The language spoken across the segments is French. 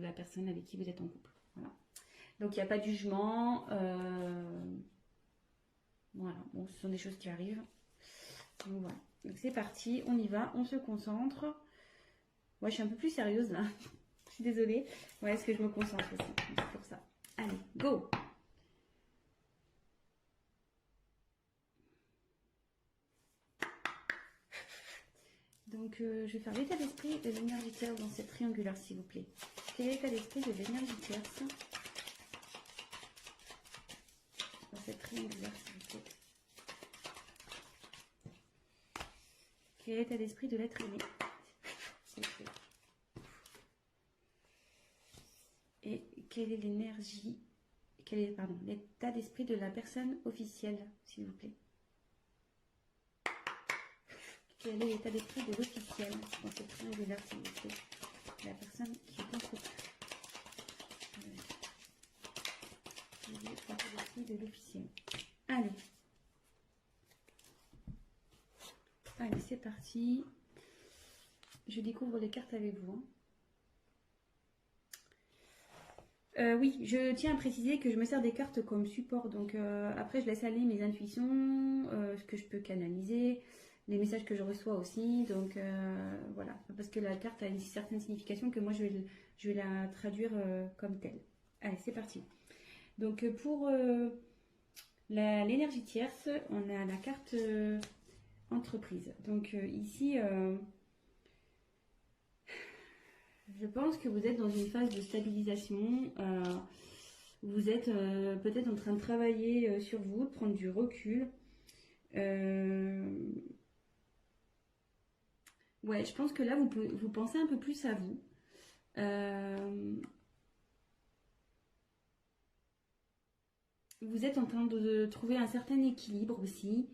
la personne avec qui vous êtes en couple. Voilà. Donc il n'y a pas de jugement. Voilà, bon, ce sont des choses qui arrivent. Donc voilà. Donc c'est parti, on y va, on se concentre. Moi je suis un peu plus sérieuse là. Je suis désolée. Ouais, est-ce que je me concentre aussi? C'est pour ça. Allez, go! Donc, je vais faire l'état d'esprit de l'énergie tierce dans cette triangulaire, s'il vous plaît. Quel est l'état d'esprit de l'énergie tierce dans cette triangulaire, s'il vous plaît? Quel est l'état d'esprit de l'être aimé, s'il vous plaît? Et quelle est l'énergie, pardon, l'état d'esprit de la personne officielle, s'il vous plaît? Quel est l'état d'esprit de l'officiel dans cette triangulaire, s'il vous plaît? La personne qui est en couple. Quel est l'état d'esprit de l'officiel? Allez. Allez, c'est parti. Je découvre les cartes avec vous. Oui, je tiens à préciser que je me sers des cartes comme support. Donc après, je laisse aller mes intuitions, ce que je peux canaliser, les messages que je reçois aussi. Donc voilà, parce que la carte a une certaine signification que moi, je vais la traduire comme telle. Allez, c'est parti. Donc pour l'énergie tierce, on a la carte entreprise. Donc ici... je pense que vous êtes dans une phase de stabilisation. Vous êtes peut-être en train de travailler sur vous, de prendre du recul. Ouais, je pense que là, vous pensez un peu plus à vous. Vous êtes en train de trouver un certain équilibre aussi.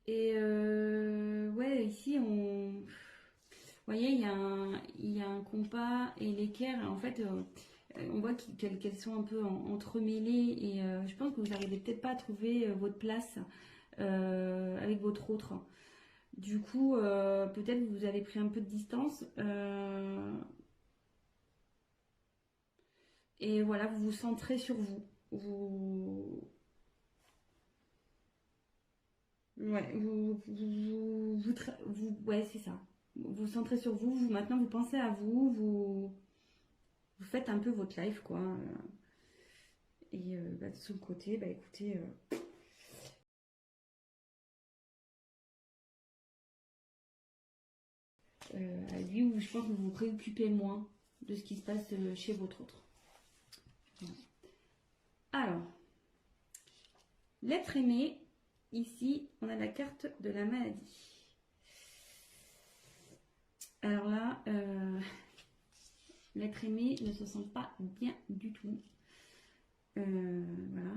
Et ouais, ici, vous voyez, il y a un compas et l'équerre. En fait, on voit qu'elles sont un peu entremêlées. Et je pense que vous n'arrivez peut-être pas à trouver votre place avec votre autre. Du coup, peut-être vous avez pris un peu de distance. Et voilà, vous vous centrez sur vous. Ouais, ouais, c'est ça. Vous vous centrez sur vous, maintenant vous pensez à vous, vous faites un peu votre life, quoi. Et de son côté, bah écoutez, lui, je pense que vous vous préoccupez moins de ce qui se passe chez votre autre. Voilà. Alors, l'être aimé, ici, on a la carte de la maladie. Alors là, l'être aimé ne se sent pas bien du tout. Voilà.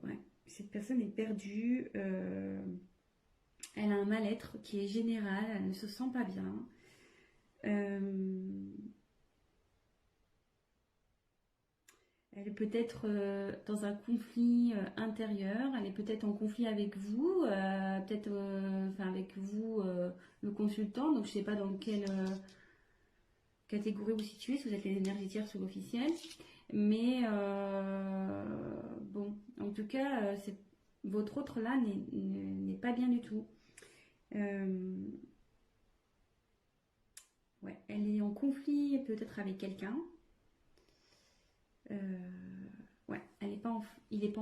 Ouais, cette personne est perdue. Elle a un mal-être qui est général. Elle ne se sent pas bien. Elle est peut-être dans un conflit intérieur. Elle est peut-être en conflit avec vous, peut-être avec vous, le consultant. Donc je ne sais pas dans quelle catégorie vous situez, si vous êtes les énergies tierces ou l'officiel. Mais bon, en tout cas, votre autre là n'est pas bien du tout. Ouais, elle est en conflit peut-être avec quelqu'un. Ouais, il n'est pas en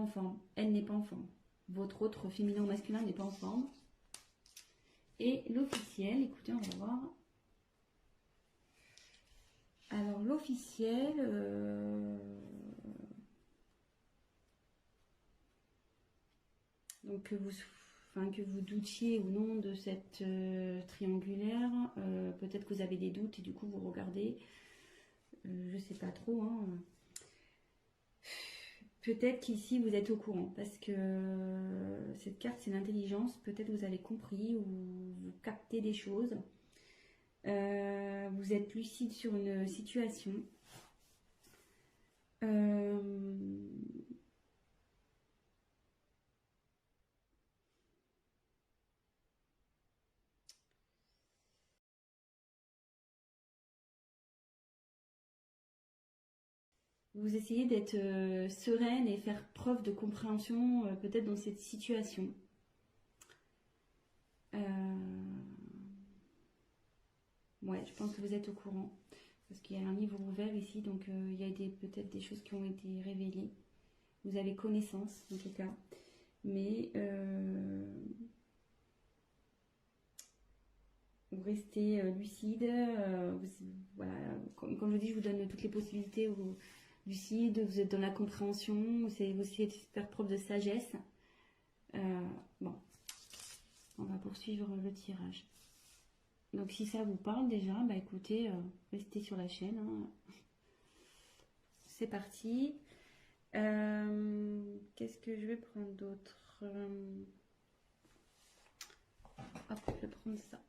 forme. Elle n'est pas en forme. Votre autre féminin ou masculin n'est pas en forme. Et l'officiel, écoutez, on va voir. Alors l'officiel, donc que vous doutiez ou non de cette triangulaire, peut-être que vous avez des doutes et du coup vous regardez, je sais pas trop, hein. Peut-être qu'ici vous êtes au courant parce que cette carte c'est l'intelligence, peut-être vous avez compris ou vous captez des choses. Vous êtes lucide sur une situation. Vous essayez d'être sereine et faire preuve de compréhension peut-être dans cette situation. Ouais, je pense que vous êtes au courant. Parce qu'il y a un livre ouvert ici, donc il y a peut-être des choses qui ont été révélées. Vous avez connaissance, en tout cas. Mais vous restez lucide. Voilà, comme je dis, je vous donne toutes les possibilités. Lucide, vous êtes dans la compréhension, vous essayez de faire preuve de sagesse. Bon, on va poursuivre le tirage. Donc si ça vous parle déjà, bah écoutez, restez sur la chaîne. Hein. C'est parti. Qu'est-ce que je vais prendre d'autre? Hop, je vais prendre ça.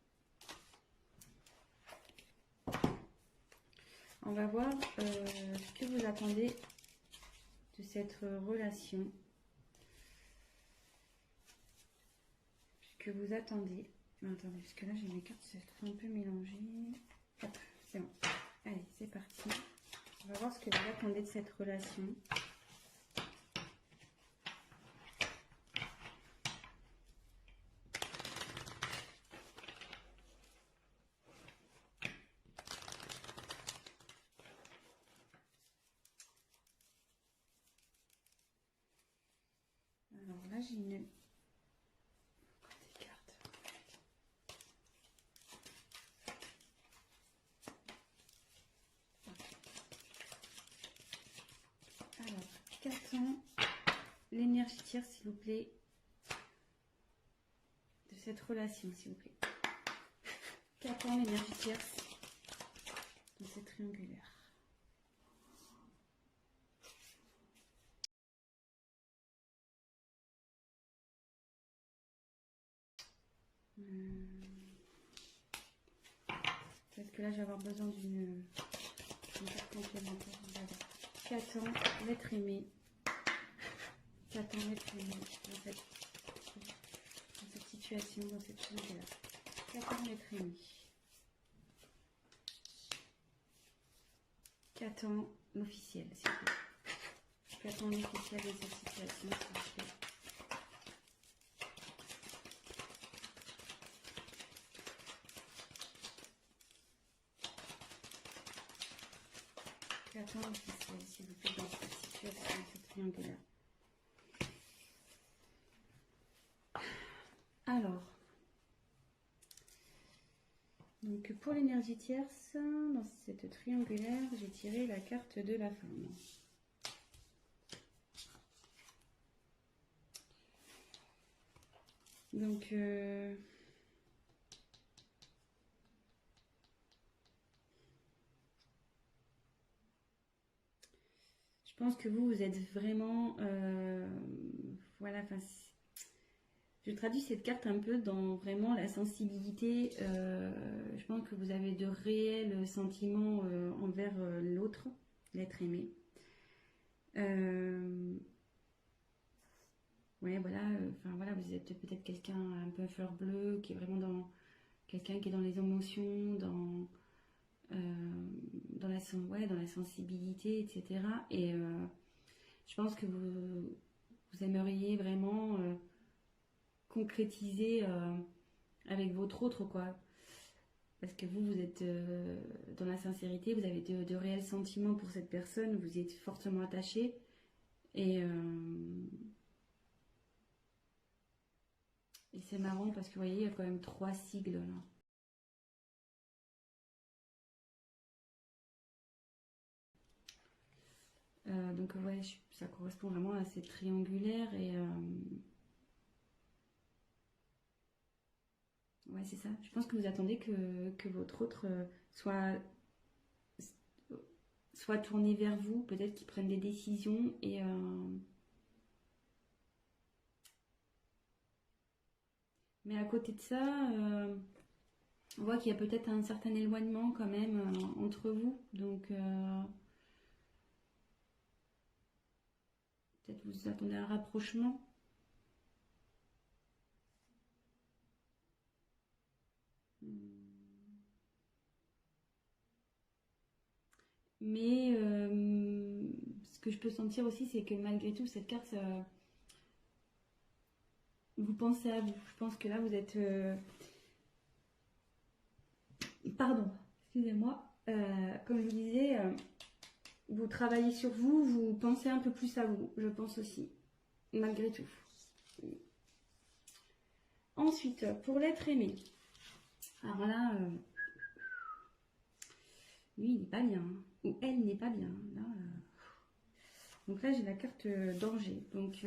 On va voir ce que vous attendez de cette relation. Ce que vous attendez. Attendez, parce que là j'ai mes cartes, ça se trouve un peu mélangées. Hop, c'est bon. Allez, c'est parti. On va voir ce que vous attendez de cette relation. Alors là j'ai une... des cartes. Alors, qu'attend l'énergie tierce, s'il vous plaît, de cette relation, s'il vous plaît. Qu'attend l'énergie tierce dans cette triangulaire? Peut-être que là, je vais avoir besoin d'une carte complémentaire. Qu'attend l'être aimé? Qu'attend l'être aimé dans cette situation, dans cette triangulaire? Qu'attend l'être aimé? Qu'attend l'officiel, s'il vous plaît? Qu'attend l'officiel de cette situation, s'il vous plaît? Qu'attend l'officiel, s'il vous plaît, dans cette situation, dans cette triangulaire? Alors, donc pour l'énergie tierce, dans cette triangulaire, j'ai tiré la carte de la femme. Donc, je pense que vous êtes vraiment... voilà, enfin, je traduis cette carte un peu dans vraiment la sensibilité. Je pense que vous avez de réels sentiments envers l'autre, l'être aimé. Ouais, voilà, enfin voilà, vous êtes peut-être quelqu'un un peu fleur bleue, qui est vraiment dans quelqu'un qui est dans les émotions, dans dans la sensibilité, etc. Et je pense que vous aimeriez vraiment concrétiser avec votre autre, quoi. Parce que vous êtes dans la sincérité, vous avez de réels sentiments pour cette personne, vous y êtes fortement attaché. Et c'est marrant parce que vous voyez, il y a quand même 3 sigles là. Donc ouais, ça correspond vraiment à cette triangulaire et ouais, c'est ça. Je pense que vous attendez que votre autre soit tourné vers vous, peut-être qu'il prenne des décisions et mais à côté de ça, on voit qu'il y a peut-être un certain éloignement quand même entre vous. Donc peut-être vous attendez un rapprochement. Mais je peux sentir aussi, c'est que malgré tout, cette carte, vous pensez à vous. Je pense que là, vous êtes... Pardon, excusez-moi. Comme je vous disais, vous travaillez sur vous, vous pensez un peu plus à vous, je pense aussi, malgré tout. Ensuite, pour l'être aimé. Alors là, lui, il n'est pas bien. Hein. Ou elle n'est pas bien. Là, donc là, j'ai la carte danger. Donc,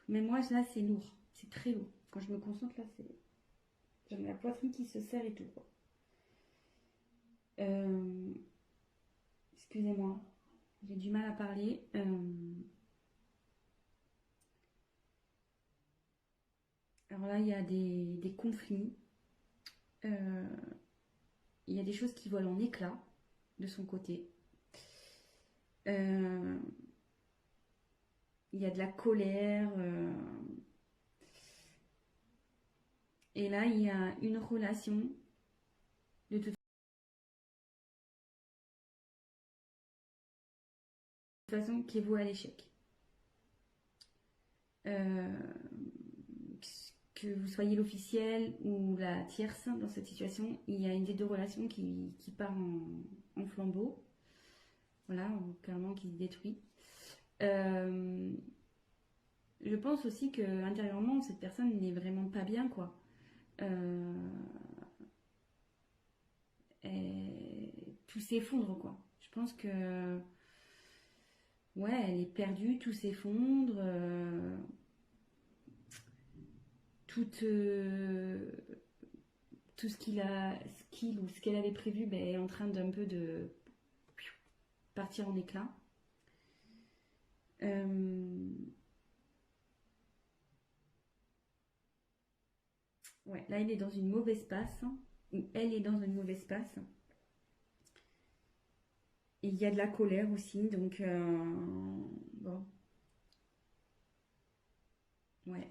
mais moi, là, c'est lourd. C'est très lourd. Quand je me concentre, là, c'est... J'ai la poitrine qui se serre et tout. Quoi. Excusez-moi. J'ai du mal à parler. Alors là, il y a des conflits. Il y a des choses qui volent en éclats de son côté. Il y a de la colère. Et là, il y a une relation de toute façon qui est vouée à l'échec. Que vous soyez l'officiel ou la tierce dans cette situation, il y a une des deux relations qui part en flambeau. Voilà, clairement qui se détruit. Je pense aussi que intérieurement, cette personne n'est vraiment pas bien, quoi. Tout s'effondre, quoi. Je pense que ouais, elle est perdue, tout s'effondre. Tout ce qu'il ou ce qu'elle avait prévu est en train d'un peu de partir en éclat. Ouais, là, il est dans une mauvaise passe. Ou elle est dans une mauvaise passe. Et il y a de la colère aussi, donc bon. Ouais.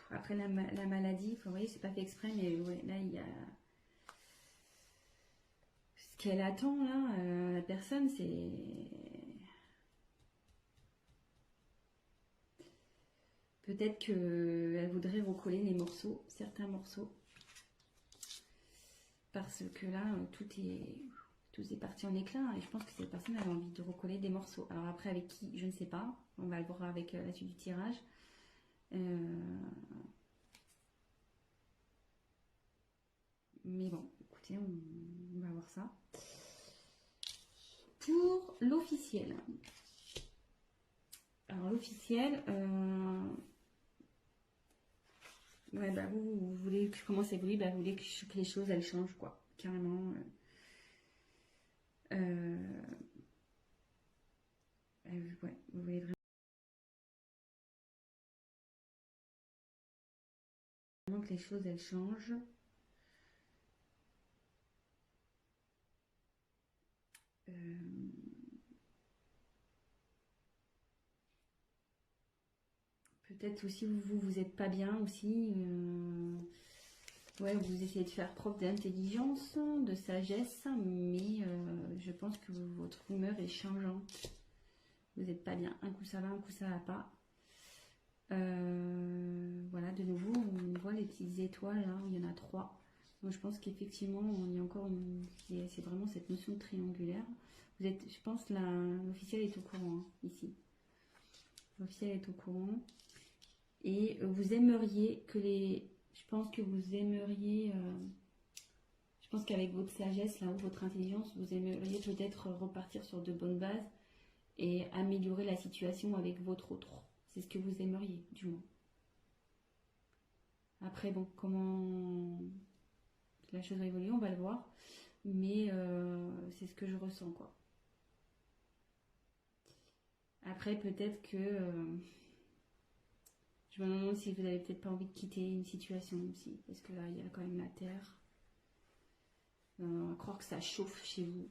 Après la maladie, vous voyez, c'est pas fait exprès, mais ouais, là, il y a... Ce qu'elle attend, là, la personne, c'est... Peut-être qu'elle voudrait recoller les morceaux, certains morceaux. Parce que là, tout est parti en éclat. Et je pense que cette personne a envie de recoller des morceaux. Alors après, avec qui, je ne sais pas. On va le voir avec la suite du tirage. Mais bon, écoutez, on va voir ça. Pour l'officiel. Alors l'officiel... Ouais, bah vous voulez que je commence à évoluer, bah vous voulez que les choses elles changent, quoi, carrément. Ouais, vous voulez vraiment que les choses elles changent. Peut-être aussi vous êtes pas bien aussi. Ouais, vous essayez de faire preuve d'intelligence, de sagesse, mais je pense que votre humeur est changeante. Vous n'êtes pas bien. Un coup ça va, un coup ça va pas. Voilà, de nouveau, on voit les petites étoiles, là, il y en a 3. Donc je pense qu'effectivement, il y a encore c'est vraiment cette notion de triangulaire. Vous êtes, je pense, l'officiel est au courant, hein, ici. L'officiel est au courant. Et vous aimeriez que les... Je pense que vous aimeriez... je pense qu'avec votre sagesse, là, ou votre intelligence, vous aimeriez peut-être repartir sur de bonnes bases et améliorer la situation avec votre autre. C'est ce que vous aimeriez, du moins. Après, bon, comment la chose va évoluer, on va le voir. Mais c'est ce que je ressens, quoi. Après, peut-être que... je me demande si vous n'avez peut-être pas envie de quitter une situation aussi. Parce que là, il y a quand même la terre. On va croire que ça chauffe chez vous.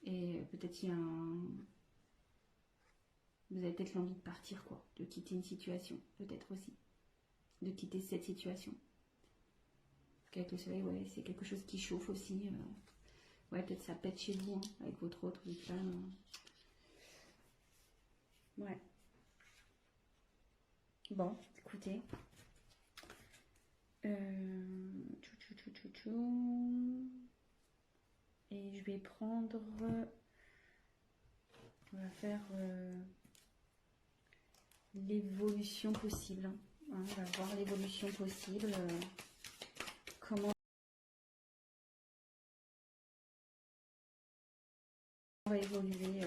Et peut-être il y a un... Vous avez peut-être l'envie de partir, quoi. De quitter une situation, peut-être aussi. De quitter cette situation. qu'avec le soleil, ouais, c'est quelque chose qui chauffe aussi. Ouais, peut-être ça pète chez vous, hein, avec votre autre femme. Ouais. Bon, écoutez. Et je vais prendre... On va faire l'évolution possible. Hein, on va voir l'évolution possible. Comment on va évoluer.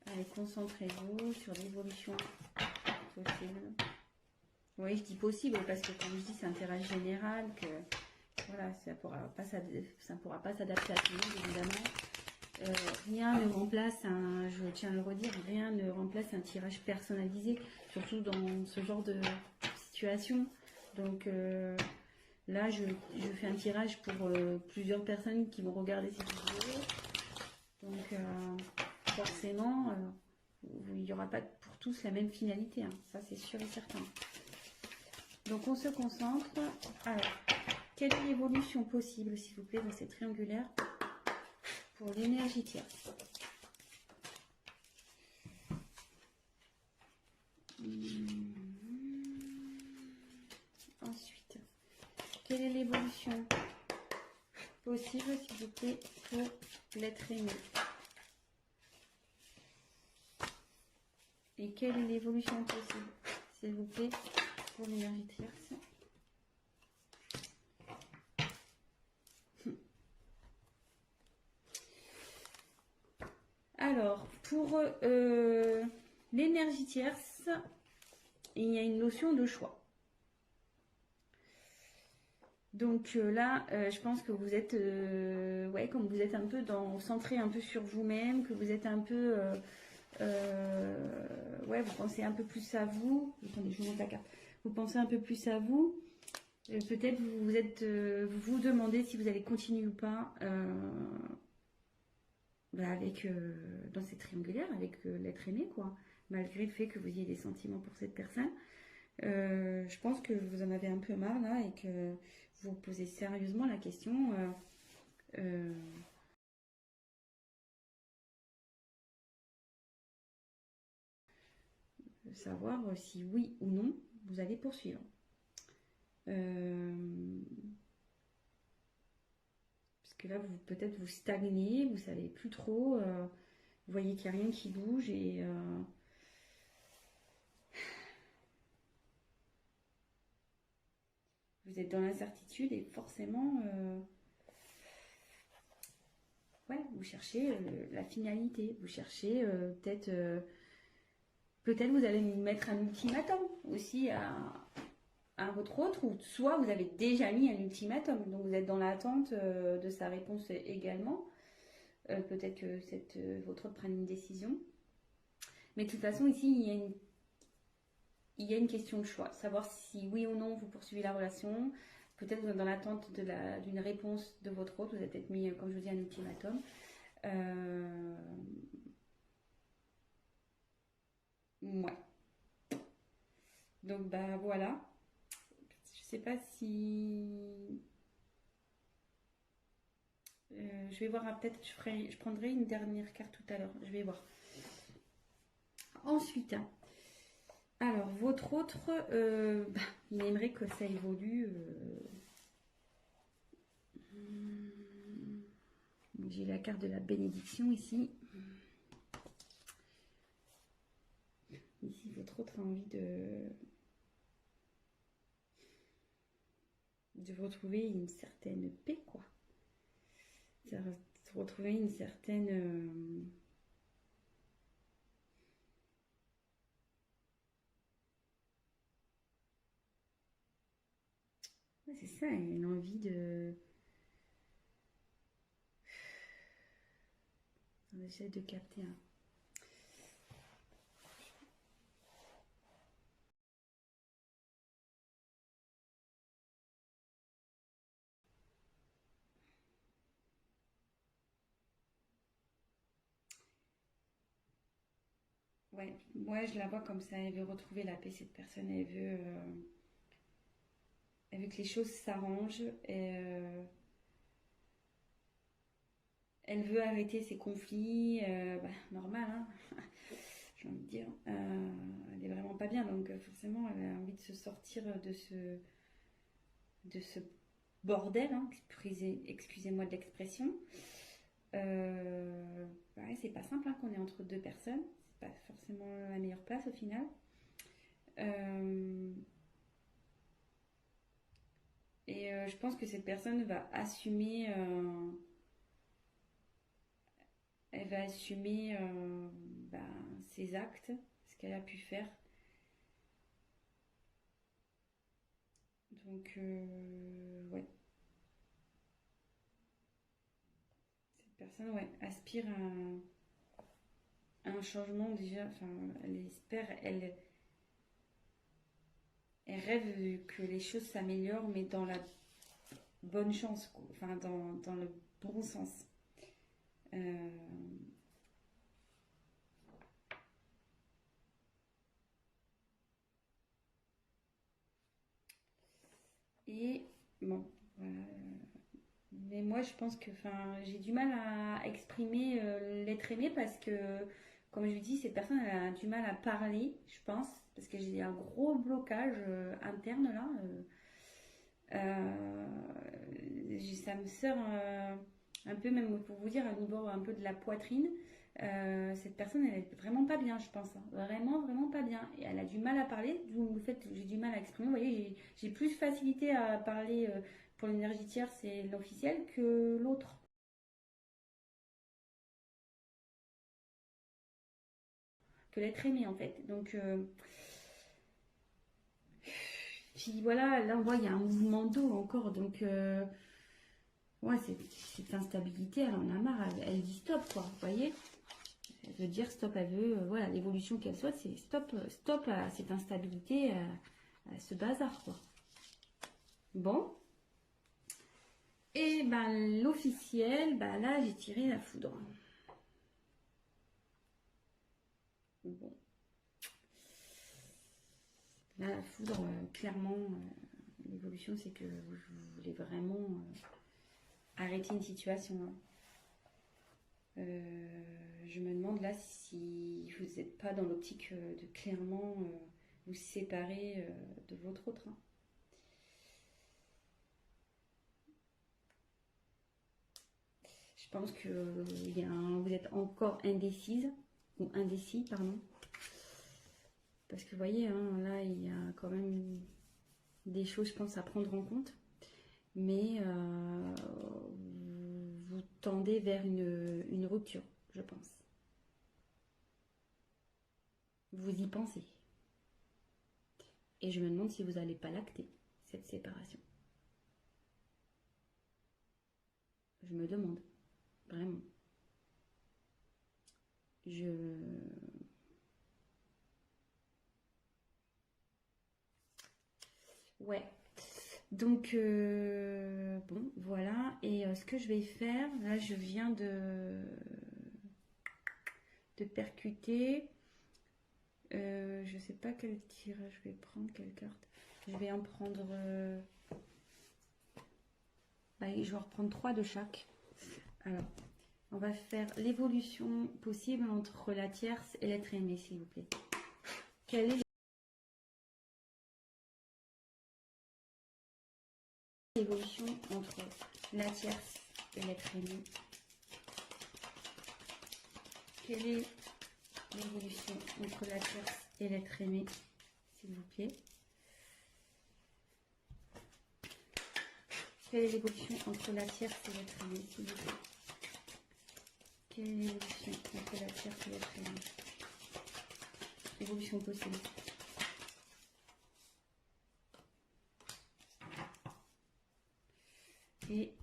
Allez, concentrez-vous sur l'évolution possible. Oui, je dis possible parce que comme je dis, c'est un tirage général que voilà, ça ne pourra pas s'adapter à tout le monde, évidemment. Rien ne remplace je tiens à le redire, rien ne remplace un tirage personnalisé, surtout dans ce genre de situation. Donc là, je fais un tirage pour plusieurs personnes qui vont regarder cette vidéo. Donc forcément, il n'y aura pas pour tous la même finalité, hein. Ça c'est sûr et certain. Donc on se concentre. Alors, quelle est l'évolution possible, s'il vous plaît, dans ces triangulaires pour l'énergie tierce? Ensuite, quelle est l'évolution possible, s'il vous plaît, pour l'être aimé? Et quelle est l'évolution possible, s'il vous plaît, pour l'énergie tierce? Alors, pour l'énergie tierce, il y a une notion de choix. Donc là, je pense que vous êtes, ouais, comme vous êtes un peu centré un peu sur vous-même, que vous êtes un peu, ouais, vous pensez un peu plus à vous. Attendez, je vous montre la carte. Vous pensez un peu plus à vous. Peut-être vous vous demandez si vous allez continuer ou pas avec dans cette triangulaire, avec l'être aimé, quoi. Malgré le fait que vous ayez des sentiments pour cette personne. Je pense que vous en avez un peu marre là et que vous vous posez sérieusement la question de savoir si oui ou non vous allez poursuivre. Parce que là, peut-être vous stagnez, vous savez plus trop, vous voyez qu'il n'y a rien qui bouge et vous êtes dans l'incertitude et forcément, ouais, vous cherchez la finalité, vous cherchez peut-être vous allez mettre un ultimatum aussi à votre autre, ou soit vous avez déjà mis un ultimatum, donc vous êtes dans l'attente de sa réponse également. Peut-être que votre autre prenne une décision. Mais de toute façon, ici, il y a une question de choix. Savoir si oui ou non vous poursuivez la relation. Peut-être vous êtes dans l'attente d'une réponse de votre autre. Vous avez peut-être mis, comme je vous dis, un ultimatum. Ouais. Donc, bah voilà. Je sais pas si... je vais voir, peut-être je prendrai une dernière carte tout à l'heure. Je vais voir. Ensuite, alors, votre autre, il aimerait que ça évolue. J'ai la carte de la bénédiction ici. Ici, votre autre a envie de retrouver une certaine paix, quoi. De retrouver une certaine... Ouais, c'est ça, une envie de... J'essaie de capter un... Ouais, moi je la vois comme ça, elle veut retrouver la paix, cette personne, elle veut que les choses s'arrangent, elle veut arrêter ses conflits, bah, normal, hein, j'ai envie de dire. Elle est vraiment pas bien, donc forcément elle a envie de se sortir de ce bordel, hein, excusez-moi de l'expression. Ouais, c'est pas simple hein, qu'on est entre deux personnes, c'est pas forcément la meilleure place au final. Euh, je pense que cette personne va assumer, elle va assumer ben, ses actes, ce qu'elle a pu faire. Donc, ouais, cette personne, ouais, aspire à un changement déjà. Enfin, elle espère, elle rêve que les choses s'améliorent, mais dans la bonne chance, quoi. Enfin, dans le bon sens. Euh, et bon, voilà. Mais moi, je pense que, enfin, j'ai du mal à exprimer l'être aimé parce que, comme je dis, cette personne elle a du mal à parler, je pense, parce que j'ai un gros blocage interne là. Ça me sort un peu, même pour vous dire, au niveau un peu de la poitrine. Cette personne, elle est vraiment pas bien, je pense, hein. Vraiment, vraiment pas bien. Et elle a du mal à parler, d'où le fait que j'ai du mal à exprimer. Vous voyez, j'ai plus facilité à parler pour l'énergie tierce et l'officiel que l'autre, que l'être aimé en fait. Donc, puis voilà, là on voit il y a un mouvement d'eau encore, donc ouais, cette instabilité, elle en a marre, elle dit stop quoi, vous voyez. Elle veut dire stop, elle veut, voilà, l'évolution qu'elle soit, c'est stop, stop à cette instabilité, à ce bazar, quoi. Bon, et ben l'officiel, ben là j'ai tiré la foudre. Bon, là la foudre, clairement, l'évolution c'est que vous voulez vraiment arrêter une situation, hein. Je me demande là si vous n'êtes pas dans l'optique de clairement vous séparer de votre autre, hein. Je pense que vous êtes encore indécise, ou indécis, pardon. Parce que vous voyez, hein, là, il y a quand même des choses, je pense, à prendre en compte. Mais vous tendez vers une rupture, je pense. Vous y pensez. Et je me demande si vous n'allez pas l'acter, cette séparation. Je me demande, vraiment. Je... Ouais. Donc, bon, voilà. Et ce que je vais faire, là, je viens de percuter. Je sais pas quel tirage je vais prendre, quelle carte. Je vais en prendre. Je vais en reprendre 3 de chaque. Alors, on va faire l'évolution possible entre la tierce et l'être aimé, s'il vous plaît. Quelle est l'évolution entre la tierce et l'être aimé? Quelle est l'évolution entre la tierce et l'être aimé, s'il vous plaît? Quelle est l'évolution entre la tierce et l'être aimé, s'il vous plaît? Quelle est l'évolution entre la tierce et l'être aimé? Évolution possible. Et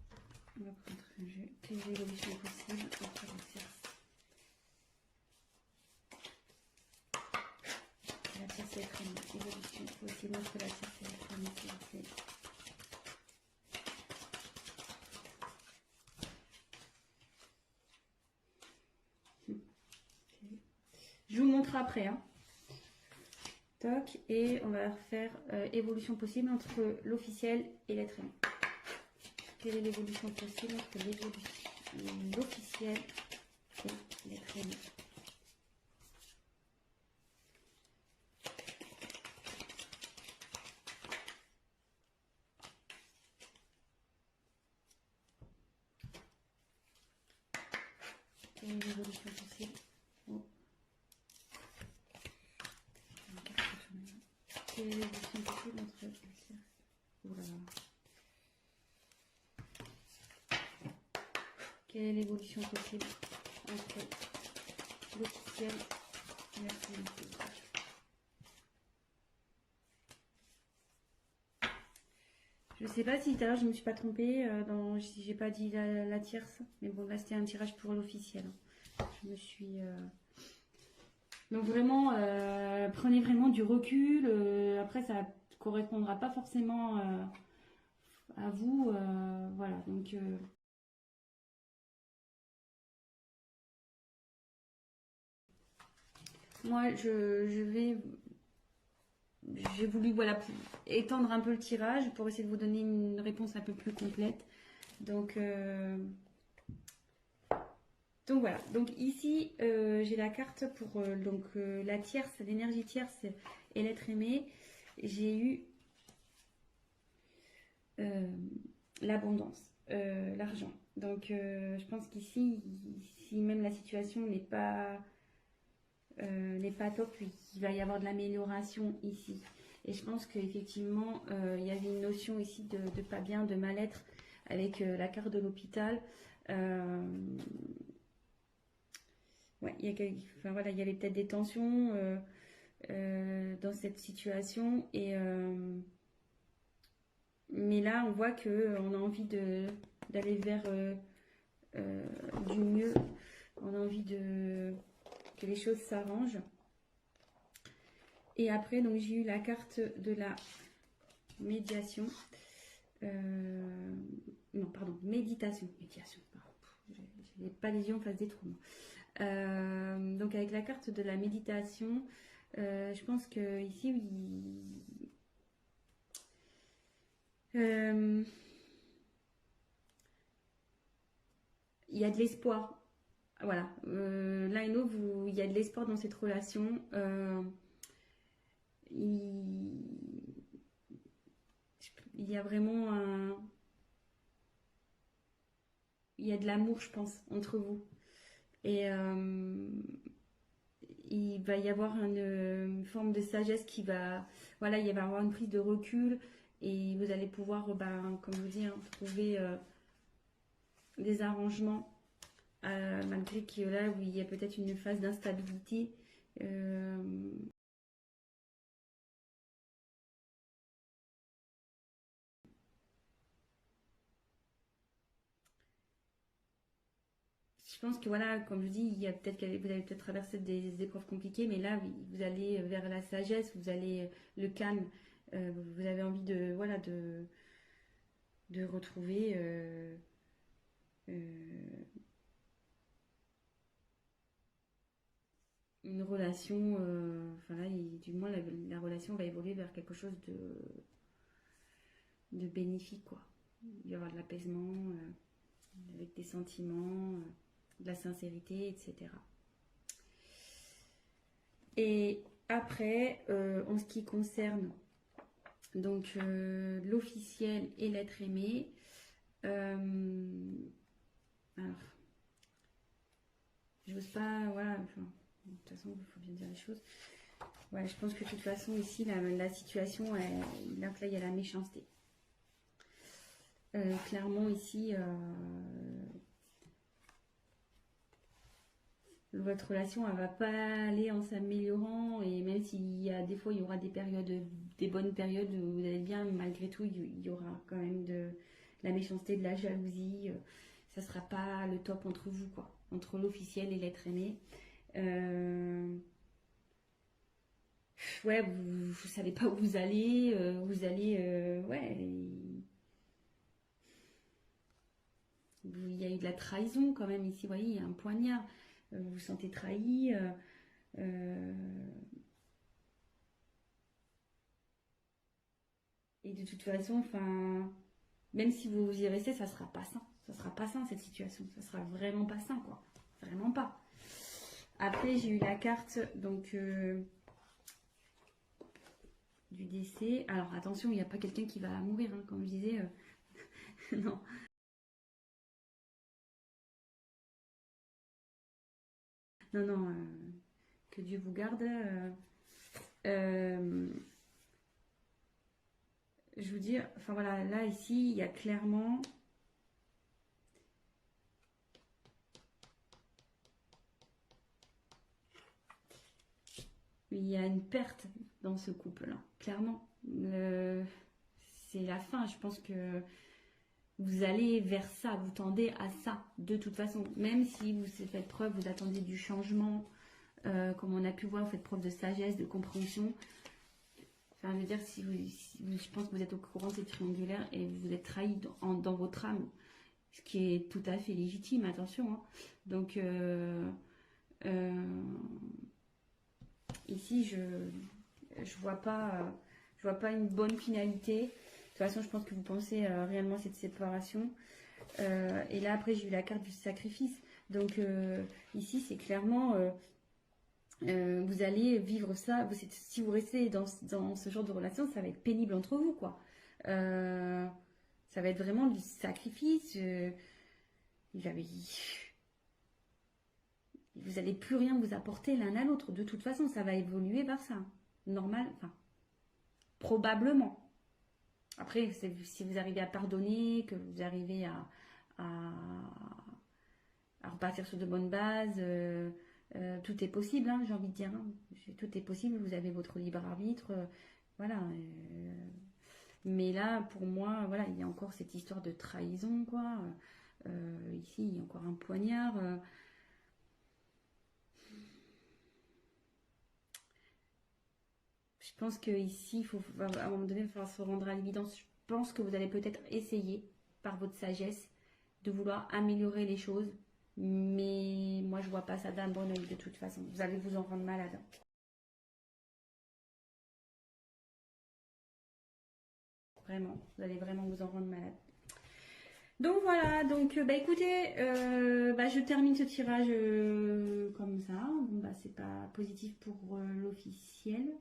on va prendre un jeu. Quelle est l'évolution possible entre la tierce? La tierce et l'être aimé. Évolution possible entre la tierce et l'être aimé, s'il vous plaît. Je vous montre montre après. Hein. Toc, et on va faire évolution possible entre l'officiel et l'être aimé. Quelle est l'évolution possible entre l'officiel et l'être aimé? Quelle est l'évolution possible? Oh. Quelle est l'évolution possible entre... Oula. Quelle est l'évolution possible entre l'officiel et la finalité? Je sais pas si tout à l'heure je me suis pas trompée, si j'ai pas dit la tierce, mais bon là c'était un tirage pour l'officiel. Je me suis... Donc vraiment, prenez vraiment du recul, après ça correspondra pas forcément à vous, voilà, donc... Moi, j'ai voulu voilà, étendre un peu le tirage pour essayer de vous donner une réponse un peu plus complète. Donc voilà. Donc ici, j'ai la carte pour la tierce, l'énergie tierce et l'être aimé. J'ai eu l'abondance, l'argent. Donc je pense qu'ici, si même la situation n'est pas top, il va y avoir de l'amélioration ici. Et je pense qu'effectivement, il y avait une notion ici de pas bien, de mal-être avec la carte de l'hôpital. Ouais, il y avait peut-être des tensions dans cette situation. Mais là, on voit qu'on a envie d'aller vers du mieux. On a envie que les choses s'arrangent. Et après, donc j'ai eu la carte de la médiation. Non, pardon, méditation. Médiation, j'ai pas les yeux en face des trous. Donc avec la carte de la méditation, je pense que ici, il y a de l'espoir. Voilà, l'un et l'autre, il y a de l'espoir dans cette relation. Il y a vraiment il y a de l'amour, je pense, entre vous. Et il va y avoir une forme de sagesse qui va... Voilà, il va y avoir une prise de recul et vous allez pouvoir, comme je vous dis, trouver des arrangements malgré que là, où il y a peut-être une phase d'instabilité. Je pense que voilà, comme je dis, il y a peut-être vous allez peut-être traverser des épreuves compliquées, mais là, vous allez vers la sagesse, vous allez le calme. Vous avez envie de voilà de retrouver une relation. Enfin là, du moins la relation va évoluer vers quelque chose de bénéfique, quoi. Il va y avoir de l'apaisement, avec des sentiments, de la sincérité, etc. Et après, en ce qui concerne donc l'officiel et l'être aimé, alors, j'ose pas, voilà, enfin, de toute façon, il faut bien dire les choses. Ouais, je pense que de toute façon, ici, la situation, là, il y a la méchanceté. Clairement, ici, votre relation, elle va pas aller en s'améliorant, et même s'il y a des fois, il y aura des bonnes périodes où vous allez bien, malgré tout, il y aura quand même de la méchanceté, de la jalousie. Ça sera pas le top entre vous, quoi, entre l'officiel et l'être aimé. Ouais, vous savez pas où vous allez, ouais. Il y a eu de la trahison quand même ici, vous voyez, il y a un poignard. Vous vous sentez trahi. Euh, et de toute façon, enfin, même si vous y restez, ça sera pas sain. Ça sera pas sain cette situation. Ça sera vraiment pas sain, quoi. Vraiment pas. Après, j'ai eu la carte donc du décès. Alors attention, il n'y a pas quelqu'un qui va mourir, hein, comme je disais. Non. Non, non. Que Dieu vous garde. Euh, je veux dire, enfin voilà, là ici, il y a clairement. Il y a une perte dans ce couple-là, clairement. C'est la fin. Je pense que vous allez vers ça, vous tendez à ça, de toute façon. Même si vous faites preuve, vous attendez du changement, comme on a pu voir, vous faites preuve de sagesse, de compréhension. Enfin, je veux dire, je pense que vous êtes au courant de cette triangulaire et vous êtes trahi dans votre âme, ce qui est tout à fait légitime, attention, hein. Donc, euh, ici, je vois pas une bonne finalité. De toute façon, je pense que vous pensez réellement à cette séparation. Et là, après, j'ai eu la carte du sacrifice. Donc, ici, c'est clairement, vous allez vivre ça. Si vous restez dans ce genre de relation, ça va être pénible entre vous, quoi. Euh, Ça va être vraiment du sacrifice. Il avait- Vous n'allez plus rien vous apporter l'un à l'autre. De toute façon, ça va évoluer vers ça. Normal, enfin, probablement. Après, si vous arrivez à pardonner, que vous arrivez à, à repartir sur de bonnes bases, tout est possible, hein, j'ai envie de dire, hein. Tout est possible, vous avez votre libre arbitre. Voilà. Mais là, pour moi, voilà, il y a encore cette histoire de trahison, quoi. Ici, il y a encore un poignard. Je pense qu'ici, à un moment donné, il va falloir se rendre à l'évidence. Je pense que vous allez peut-être essayer, par votre sagesse, de vouloir améliorer les choses. Mais moi, je vois pas ça d'un bon oeil de toute façon. Vous allez vous en rendre malade. Vraiment, vous allez vraiment vous en rendre malade. Donc voilà, donc bah écoutez, bah, je termine ce tirage comme ça. Bon bah c'est pas positif pour l'officiel.